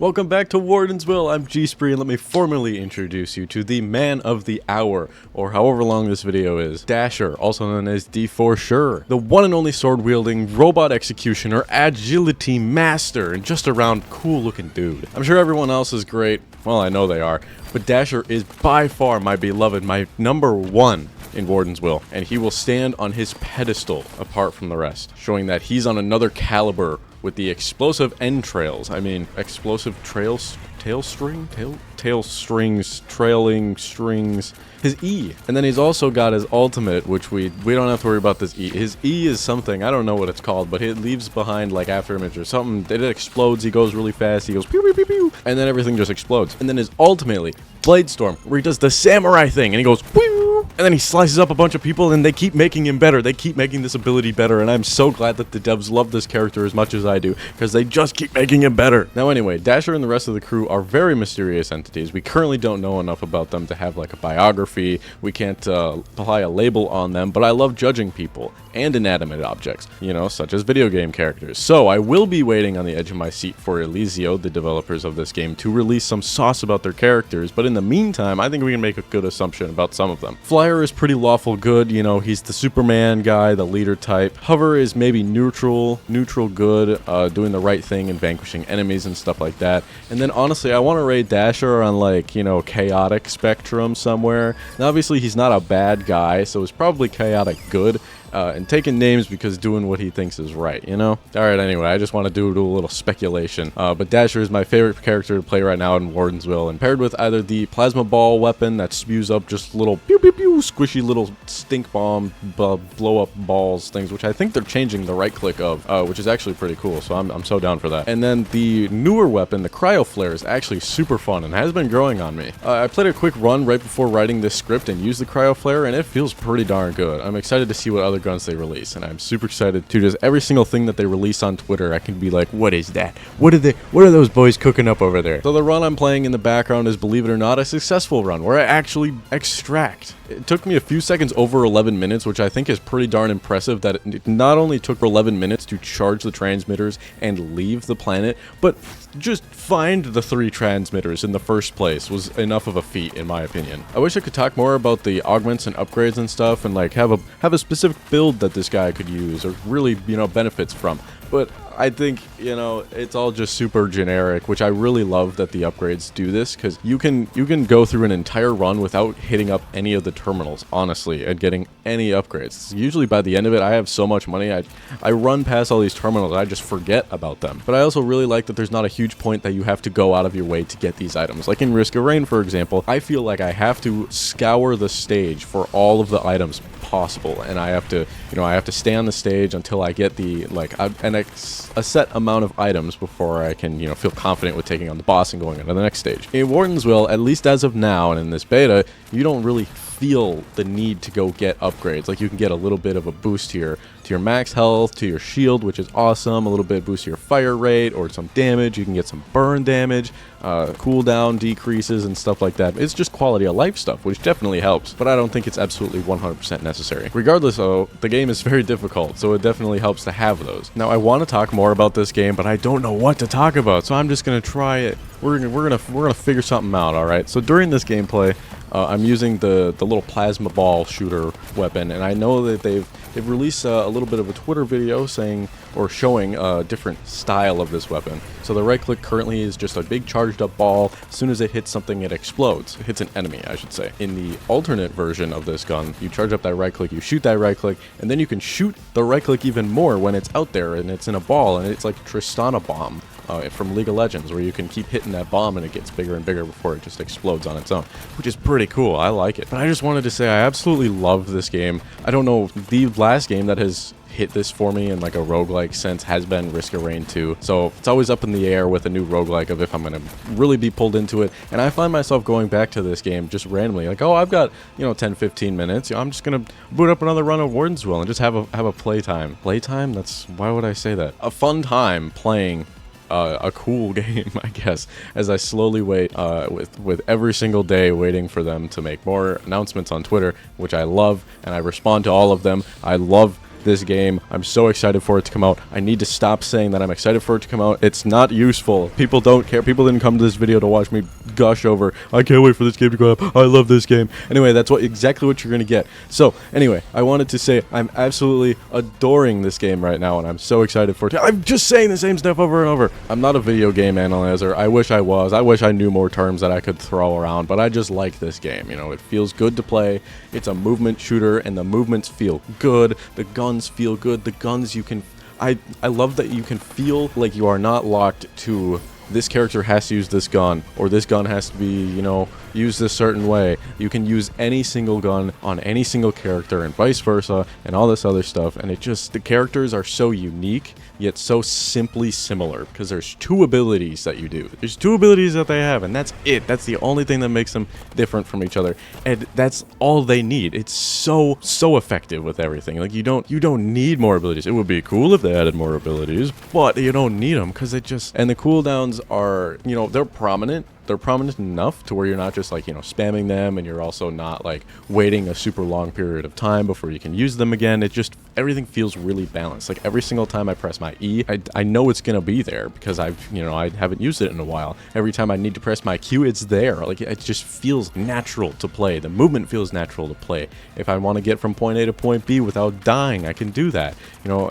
Welcome back to Wardensville. I'm G-Spree, and let me formally introduce you to the man of the hour, or however long this video is, D4-Sher, also known as D4-Sher, the one and only sword-wielding, robot executioner, agility master, and just around cool-looking dude. I'm sure everyone else is great, well, I know they are, but D4-Sher is by far my beloved, my number one in Wardensville, and he will stand on his pedestal apart from the rest, showing that he's on another caliber with the explosive entrails. I mean, explosive trails, tail strings, trailing strings, his E. And then he's also got his ultimate, which we don't have to worry about this E. His E is something, I don't know what it's called, but it leaves behind like after image or something. It explodes, he goes really fast, he goes pew pew pew pew, and then everything just explodes. And then his ultimately, Blade Storm, where he does the samurai thing, and he goes pew, and then he slices up a bunch of people, and they keep making him better. They keep making this ability better, and I'm so glad that the devs love this character as much as I do, because they just keep making him better. Now anyway, D4-Sher and the rest of the crew are very mysterious entities. We currently don't know enough about them to have like a biography. We can't apply a label on them, but I love judging people and inanimate objects, you know, such as video game characters. So I will be waiting on the edge of my seat for Elyzio, the developers of this game, to release some sauce about their characters, but in the meantime, I think we can make a good assumption about some of them. Flyer is pretty lawful good, you know, he's the Superman guy, the leader type. Hover is maybe neutral good, doing the right thing and vanquishing enemies and stuff like that. And then honestly, I want to rate D4-Sher on like, you know, chaotic spectrum somewhere. Now obviously he's not a bad guy, so it's probably chaotic good. And taking names because doing what he thinks is right, you know? Alright, anyway, I just want to do a little speculation. But D4-Sher is my favorite character to play right now in Wardensville, and paired with either the plasma ball weapon that spews up just little pew pew pew, squishy little stink bomb, blow up balls things, which I think they're changing the right click of, which is actually pretty cool, so I'm so down for that. And then the newer weapon, the cryo flare, is actually super fun and has been growing on me. I played a quick run right before writing this script and used the cryo flare, and it feels pretty darn good. I'm excited to see what other guns they release, and I'm super excited to just every single thing that they release on Twitter. I can be like, what is that? What are those boys cooking up over there? So the run I'm playing in the background is, believe it or not, a successful run where I actually extract. It took me a few seconds over 11 minutes, which I think is pretty darn impressive, that it not only took 11 minutes to charge the transmitters and leave the planet, but just find the 3 transmitters in the first place was enough of a feat, in my opinion. I wish I could talk more about the augments and upgrades and stuff, and like have a specific build that this guy could use or really, you know, benefits from. But I think, you know, it's all just super generic, which I really love that the upgrades do this, because you can go through an entire run without hitting up any of the terminals, honestly, and getting any upgrades. Usually by the end of it, I have so much money, I run past all these terminals, I just forget about them. But I also really like that there's not a huge point that you have to go out of your way to get these items. Like in Risk of Rain, for example, I feel like I have to scour the stage for all of the items possible, and I have to, you know, I have to stay on the stage until I get the, like, a set amount of items before I can, you know, feel confident with taking on the boss and going on to the next stage. In Wardensville, at least as of now and in this beta, you don't really feel the need to go get upgrades. Like, you can get a little bit of a boost here to your max health, to your shield, which is awesome, a little bit of boost to your fire rate or some damage. You can get some burn damage, cooldown decreases and stuff like that. It's just quality of life stuff, which definitely helps, but I don't think it's absolutely 100% necessary. Regardless though, the game is very difficult, so it definitely helps to have those. Now I want to talk more about this game, but I don't know what to talk about, so I'm just gonna try it. We're gonna figure something out, alright? So during this gameplay, I'm using the little plasma ball shooter weapon, and I know that they've released a little bit of a Twitter video saying or showing a different style of this weapon. So the right click currently is just a big charged up ball. As soon as it hits something, it explodes. It hits an enemy, I should say. In the alternate version of this gun, you charge up that right click, you shoot that right click, and then you can shoot the right click even more when it's out there and it's in a ball, and it's like Tristana bomb from League of Legends, where you can keep hitting that bomb and it gets bigger and bigger before it just explodes on its own, which is pretty cool. I like it. But I just wanted to say I absolutely love this game. I don't know, the last game that has hit this for me in like a roguelike sense has been Risk of Rain 2. So it's always up in the air with a new roguelike of if I'm going to really be pulled into it. And I find myself going back to this game just randomly, like, oh, I've got, you know, 10-15 minutes. You know, I'm just going to boot up another run of Wardensville and just have a playtime. Playtime? That's, why would I say that? A fun time playing a cool game, I guess, as I slowly wait with every single day waiting for them to make more announcements on Twitter, which I love, and I respond to all of them. I love this game. I'm so excited for it to come out. I need to stop saying that I'm excited for it to come out. It's not useful. People don't care. People didn't come to this video to watch me gush over, I can't wait for this game to go up. I love this game. Anyway, that's exactly what you're going to get. So, anyway, I wanted to say I'm absolutely adoring this game right now, and I'm so excited for it. I'm just saying the same stuff over and over. I'm not a video game analyzer. I wish I was. I wish I knew more terms that I could throw around, but I just like this game. You know, it feels good to play. It's a movement shooter, and the movements feel good. The guns feel good. The guns you can... I love that you can feel like you are not locked to this character has to use this gun, or this gun has to be, you know, used this certain way. You can use any single gun on any single character and vice versa and all this other stuff, and it just, the characters are so unique yet so simply similar because there's two abilities that you do. There's two abilities that they have, and that's it. That's the only thing that makes them different from each other, and that's all they need. It's so effective with everything. Like you don't need more abilities. It would be cool if they added more abilities, but you don't need them because it just, and the cooldowns are, you know, they're prominent. They're prominent enough to where you're not just like, you know, spamming them, and you're also not like waiting a super long period of time before you can use them again. It just, everything feels really balanced. Like every single time I press my E, I know it's gonna be there because I haven't used it in a while. Every time I need to press my Q, it's there. Like it just feels natural to play. The movement feels natural to play. If I want to get from point A to point B without dying, I can do that. You know,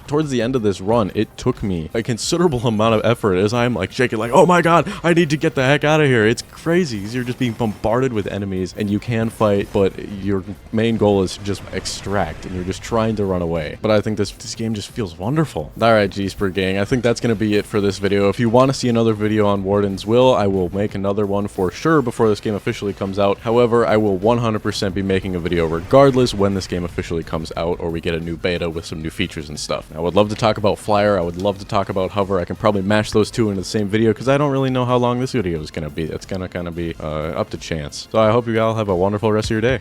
towards the end of this run, it took me a considerable amount of effort as I'm like shaking, like, oh my god, I need to get the heck out of here. It's crazy. You're just being bombarded with enemies, and you can fight, but your main goal is to just extract, and you're just trying to run away. But I think this game just feels wonderful. Alright, G-Spur gang, I think that's going to be it for this video. If you want to see another video on Warden's Will, I will make another one for sure before this game officially comes out. However, I will 100% be making a video regardless when this game officially comes out, or we get a new beta with some new features and stuff. I would love to talk about Flyer. I would love to talk about Hover. I can probably mash those two into the same video because I don't really know how long this video is going to be. It's going to kind of be up to chance. So I hope you all have a wonderful rest of your day.